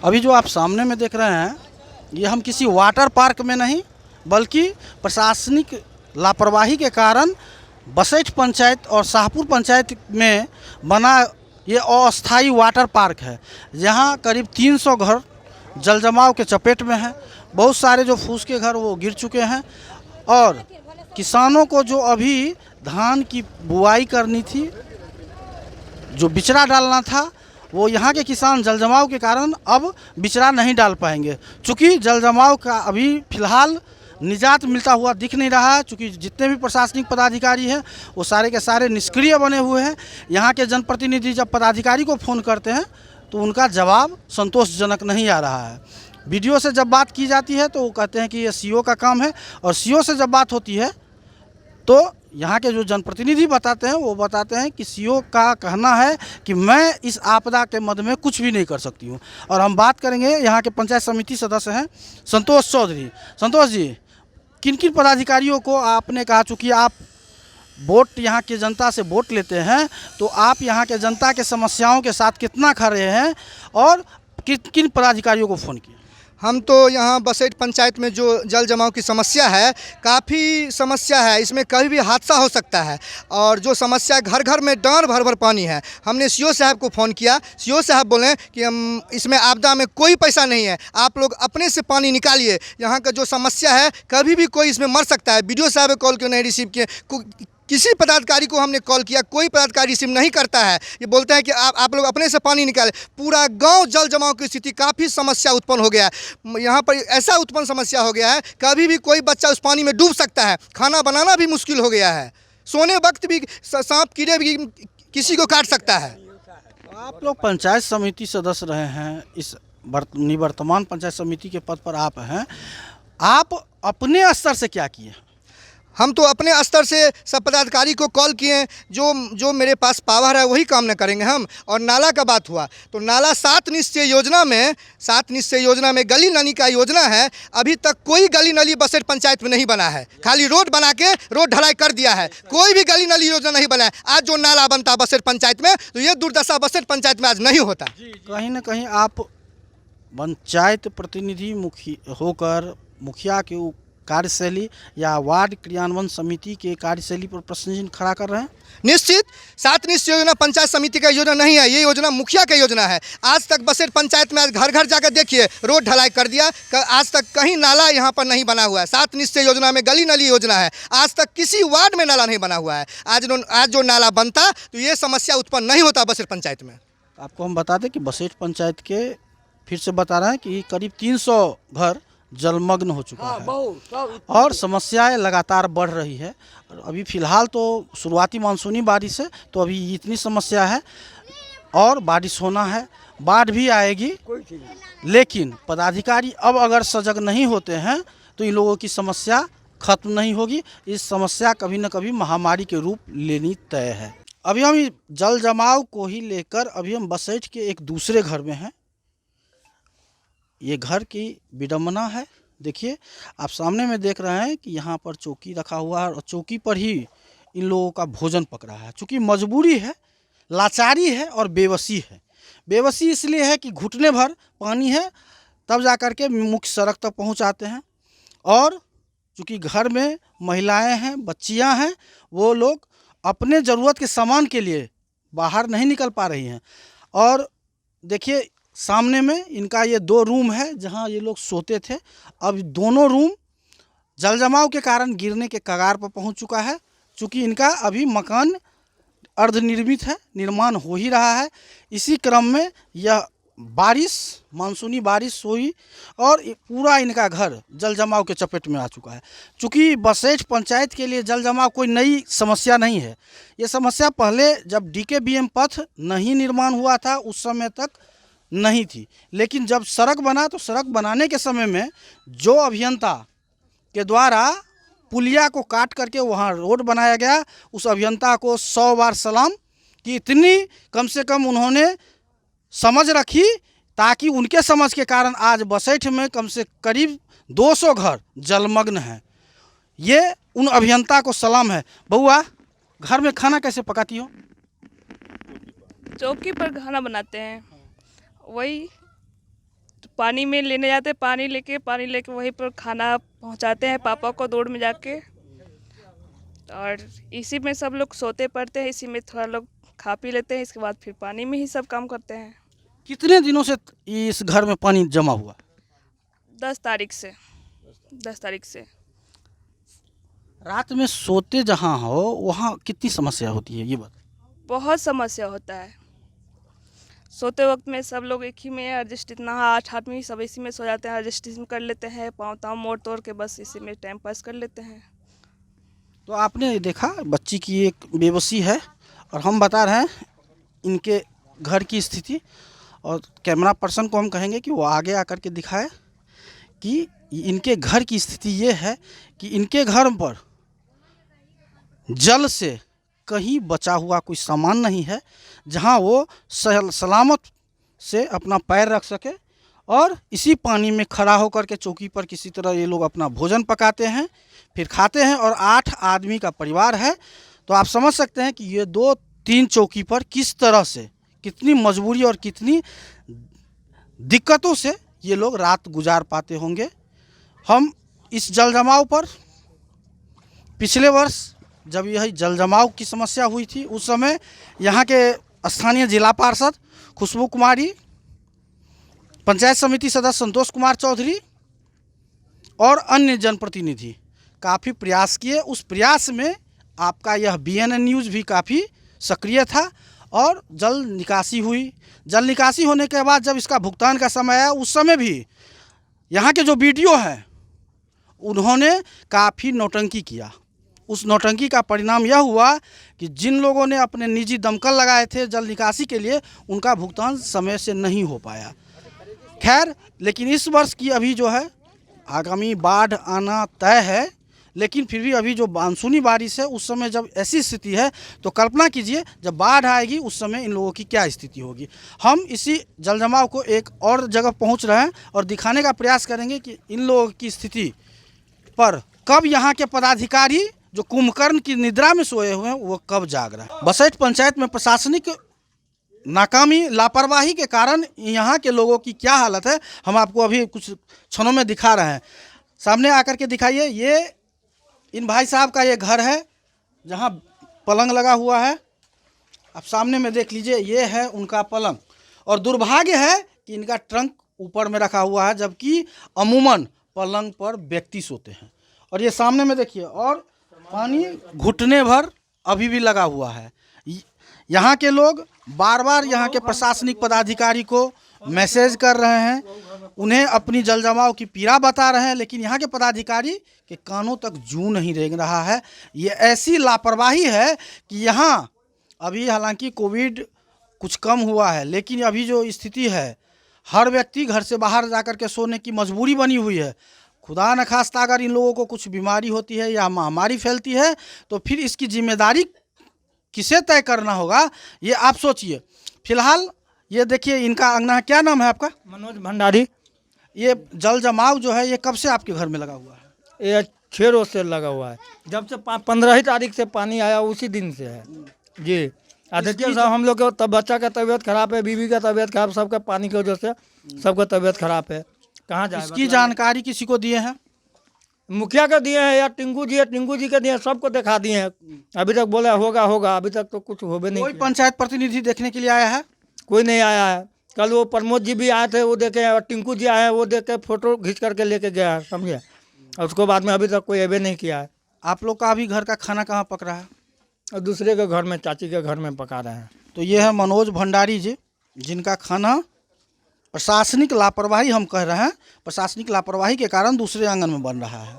अभी जो आप सामने में देख रहे हैं, ये हम किसी वाटर पार्क में नहीं बल्कि प्रशासनिक लापरवाही के कारण बसेठ पंचायत और शाहपुर पंचायत में बना ये अस्थाई वाटर पार्क है। यहाँ करीब 300 घर जल जमाव के चपेट में हैं। बहुत सारे जो फूस के घर वो गिर चुके हैं और किसानों को जो अभी धान की बुआई करनी थी, जो बिचड़ा डालना था, वो यहाँ के किसान जल जमाव के कारण अब बिचड़ा नहीं डाल पाएंगे। चूँकि जल जमाव का अभी फ़िलहाल निजात मिलता हुआ दिख नहीं रहा है, चूँकि जितने भी प्रशासनिक पदाधिकारी हैं वो सारे के सारे निष्क्रिय बने हुए हैं। यहाँ के जनप्रतिनिधि जब पदाधिकारी को फ़ोन करते हैं तो उनका जवाब संतोषजनक नहीं आ रहा है। वीडियो से जब बात की जाती है तो वो कहते हैं कि ये सीओ का काम है, और सीओ से जब बात होती है तो यहाँ के जो जनप्रतिनिधि बताते हैं वो बताते हैं कि सीओ का कहना है कि मैं इस आपदा के मद में कुछ भी नहीं कर सकती हूँ। और हम बात करेंगे यहाँ के पंचायत समिति सदस्य हैं संतोष चौधरी। संतोष जी, किन किन पदाधिकारियों को आपने कहा, चूँकि आप वोट यहाँ के जनता से वोट लेते हैं, तो आप यहाँ के जनता के समस्याओं के साथ कितना खड़े हैं और किन किन पदाधिकारियों को फ़ोन किया? हम तो यहाँ बसेठ पंचायत में जो जल जमाव की समस्या है, काफ़ी समस्या है। इसमें कभी भी हादसा हो सकता है और जो समस्या घर घर में डाँड़ भर भर पानी है। हमने सीओ साहब को फ़ोन किया। सीओ साहब बोले कि हम इसमें आपदा में कोई पैसा नहीं है, आप लोग अपने से पानी निकालिए। यहाँ का जो समस्या है, कभी भी कोई इसमें मर सकता है। बीडीओ साहब ने कॉल क्यों नहीं रिसीव किए? किसी पदाधिकारी को हमने कॉल किया, कोई पदाधिकारी रिसीव नहीं करता है। ये बोलते हैं कि आप लोग अपने से पानी निकालें। पूरा गांव जल जमाव की स्थिति, काफ़ी समस्या उत्पन्न हो गया है। यहाँ पर ऐसा उत्पन्न समस्या हो गया है, कभी भी कोई बच्चा उस पानी में डूब सकता है। खाना बनाना भी मुश्किल हो गया है। सोने वक्त भी सांप कीड़े भी किसी को काट सकता है। आप लोग पंचायत समिति सदस्य रहे हैं, इस निवर्तमान पंचायत समिति के पद पर आप हैं। आप अपने स्तर से क्या किए? हम तो अपने स्तर से सब पदाधिकारी को कॉल किए। जो मेरे पास पावर है वही काम न करेंगे हम। और नाला का बात हुआ तो नाला 7 निश्चय योजना में गली नली का योजना है। अभी तक कोई गली नली बसेठ पंचायत में नहीं बना है। खाली रोड बना के रोड ढलाई कर दिया है, कोई भी गली नली योजना नहीं बना है। आज जो नाला बनता बसेठ पंचायत में, तो ये दुर्दशा बसेठ पंचायत में आज नहीं होता। कहीं ना कहीं आप पंचायत प्रतिनिधि होकर मुखिया के कार्यशैली या वार्ड क्रियान्वयन समिति के कार्यशैली पर प्रश्न चिन्ह खड़ा कर रहे हैं। निश्चित 7 निश्चय योजना पंचायत समिति का योजना नहीं है, ये योजना मुखिया का योजना है। आज तक बसेठ पंचायत में आज घर घर जाकर देखिए, रोड ढलाई कर दिया। आज तक कहीं नाला यहाँ पर नहीं बना हुआ है। 7 निश्चय योजना में गली नली योजना है, आज तक किसी वार्ड में नाला नहीं बना हुआ है। आज जो नाला बनता तो ये समस्या उत्पन्न नहीं होता बसेठ पंचायत में। आपको हम बता दें कि बसेठ पंचायत के, फिर से बता रहे हैं कि करीब 300 घर जलमग्न हो चुका है और समस्याएं लगातार बढ़ रही है। अभी फ़िलहाल तो शुरुआती मानसूनी बारिश है, तो अभी इतनी समस्या है और बारिश होना है, बाढ़ भी आएगी। लेकिन पदाधिकारी अब अगर सजग नहीं होते हैं तो इन लोगों की समस्या खत्म नहीं होगी। इस समस्या कभी न कभी महामारी के रूप लेनी तय है। अभी हम जल जमाव को ही लेकर अभी हम बसेठ के एक दूसरे घर में हैं। ये घर की विडंबना है। देखिए, आप सामने में देख रहे हैं कि यहाँ पर चौकी रखा हुआ है और चौकी पर ही इन लोगों का भोजन पक रहा है। चूँकि मजबूरी है, लाचारी है और बेबसी है। बेबसी इसलिए है कि घुटने भर पानी है, तब जा कर के मुख्य सड़क तक पहुँचाते हैं। और चूँकि घर में महिलाएं हैं, बच्चियां हैं, वो लोग अपने ज़रूरत के सामान के लिए बाहर नहीं निकल पा रही हैं। और देखिए, सामने में इनका ये 2 रूम है जहां ये लोग सोते थे। अब दोनों रूम जल जमाव के कारण गिरने के कगार पर पहुंच चुका है। चूँकि इनका अभी मकान अर्धनिर्मित है, निर्माण हो ही रहा है। इसी क्रम में यह मानसूनी बारिश हुई और पूरा इनका घर जल जमाव के चपेट में आ चुका है। चूँकि बसेठ पंचायत के लिए जल जमाव कोई नई समस्या नहीं है। ये समस्या पहले जब DKBM पथ नहीं निर्माण हुआ था उस समय तक नहीं थी, लेकिन जब सड़क बना तो सड़क बनाने के समय में जो अभियंता के द्वारा पुलिया को काट करके वहाँ रोड बनाया गया, उस अभियंता को 100 बार सलाम कि इतनी कम से कम उन्होंने समझ रखी, ताकि उनके समझ के कारण आज बसेठ में कम से करीब 200 घर जलमग्न हैं। ये उन अभियंता को सलाम है। बउआ, घर में खाना कैसे पकाती हो? चौकी पर खाना बनाते हैं, वही पानी में लेने जाते हैं, पानी लेके वहीं पर खाना पहुंचाते हैं पापा को दौड़ में जाके, और इसी में सब लोग सोते पड़ते हैं, इसी में थोड़ा लोग खा पी लेते हैं, इसके बाद फिर पानी में ही सब काम करते हैं। कितने दिनों से इस घर में पानी जमा हुआ? 10 तारीख से। रात में सोते जहाँ हो वहाँ कितनी समस्या होती है ये बात? बहुत समस्या होता है। सोते वक्त में सब लोग एक ही में एडजस्ट, इतना 8 आदमी सब इसी में सो जाते हैं, एडजस्टेशन कर लेते हैं, पाँव ताँव मोड़ तोड़ के बस इसी में टाइम पास कर लेते हैं। तो आपने देखा बच्ची की एक बेबसी है, और हम बता रहे हैं इनके घर की स्थिति, और कैमरा पर्सन को हम कहेंगे कि वो आगे आकर के दिखाए कि इनके घर की स्थिति ये है कि इनके घर पर जल से कहीं बचा हुआ कोई सामान नहीं है जहां वो सलामत से अपना पैर रख सके, और इसी पानी में खड़ा होकर के चौकी पर किसी तरह ये लोग अपना भोजन पकाते हैं, फिर खाते हैं, और 8 आदमी का परिवार है। तो आप समझ सकते हैं कि ये 2-3 चौकी पर किस तरह से, कितनी मजबूरी और कितनी दिक्कतों से ये लोग रात गुजार पाते होंगे। हम इस जल जमाव पर पिछले वर्ष जब यही जल जमाव की समस्या हुई थी, उस समय यहाँ के स्थानीय जिला पार्षद खुशबू कुमारी, पंचायत समिति सदस्य संतोष कुमार चौधरी और अन्य जनप्रतिनिधि काफ़ी प्रयास किए। उस प्रयास में आपका यह BNN न्यूज़ भी काफ़ी सक्रिय था, और जल निकासी हुई। जल निकासी होने के बाद जब इसका भुगतान का समय आया, उस समय भी यहाँ के जो BDO हैं उन्होंने काफ़ी नौटंकी किया। उस नौटंकी का परिणाम यह हुआ कि जिन लोगों ने अपने निजी दमकल लगाए थे जल निकासी के लिए, उनका भुगतान समय से नहीं हो पाया। खैर, लेकिन इस वर्ष की अभी जो है आगामी बाढ़ आना तय है, लेकिन फिर भी अभी जो मानसूनी बारिश है, उस समय जब ऐसी स्थिति है तो कल्पना कीजिए जब बाढ़ आएगी उस समय इन लोगों की क्या स्थिति होगी। हम इसी जल जमाव को एक और जगह पहुंच रहे हैं और दिखाने का प्रयास करेंगे कि इन लोगों की स्थिति पर कब यहाँ के पदाधिकारी जो कुंभकर्ण की निद्रा में सोए हुए हैं वो कब जाग रहा है। बसैठ पंचायत में प्रशासनिक नाकामी, लापरवाही के कारण यहाँ के लोगों की क्या हालत है, हम आपको अभी कुछ क्षणों में दिखा रहे हैं। सामने आकर के दिखाइए, ये इन भाई साहब का ये घर है जहाँ पलंग लगा हुआ है। आप सामने में देख लीजिए, ये है उनका पलंग, और दुर्भाग्य है कि इनका ट्रंक ऊपर में रखा हुआ है, जबकि अमूमन पलंग पर व्यक्ति सोते हैं। और ये सामने में देखिए, और पानी घुटने भर अभी भी लगा हुआ है। यहाँ के लोग बार बार यहाँ के प्रशासनिक पदाधिकारी को मैसेज कर रहे हैं, उन्हें अपनी जल जमाव की पीड़ा बता रहे हैं, लेकिन यहाँ के पदाधिकारी के कानों तक जूं नहीं रेंग रहा है। ये ऐसी लापरवाही है कि यहाँ अभी हालांकि कोविड कुछ कम हुआ है, लेकिन अभी जो स्थिति है, हर व्यक्ति घर से बाहर जाकर के सोने की मजबूरी बनी हुई है। खुदा न खास्ता अगर इन लोगों को कुछ बीमारी होती है या महामारी फैलती है तो फिर इसकी जिम्मेदारी किसे तय करना होगा, ये आप सोचिए। फिलहाल ये देखिए, इनका अंगना, क्या नाम है आपका? मनोज भंडारी। ये जल जमाव जो है ये कब से आपके घर में लगा हुआ है? ये 6 रोज से लगा हुआ है, जब से 15 ही तारीख से पानी आया उसी दिन से है जी। देखिए साहब, हम लोग के तब बच्चा का तबीयत खराब है, बीवी का तबीयत खराब, सबका पानी की वजह से सबका तबीयत खराब है। कहाँ जाए? इसकी जानकारी किसी को दिए हैं? मुखिया को दिए हैं या टिंकू जी है, टिंकू जी के दिए, सबको दिखा दिए हैं। अभी तक बोला होगा, अभी तक तो कुछ होबे नहीं। कोई पंचायत प्रतिनिधि देखने के लिए आया है? कोई नहीं आया है। कल वो प्रमोद जी भी आए थे, वो देखे, और टिंकू जी आए हैं, वो देख के फोटो खींच करके लेके गया है, समझे। और उसके बाद में अभी तक कोई अबे नहीं किया है। आप लोग का अभी घर का खाना कहाँ पक रहा है? और दूसरे के घर में, चाची के घर में पका रहे हैं। तो ये है मनोज भंडारी जी, जिनका खाना प्रशासनिक लापरवाही, हम कह रहे हैं प्रशासनिक लापरवाही के कारण दूसरे आंगन में बन रहा है।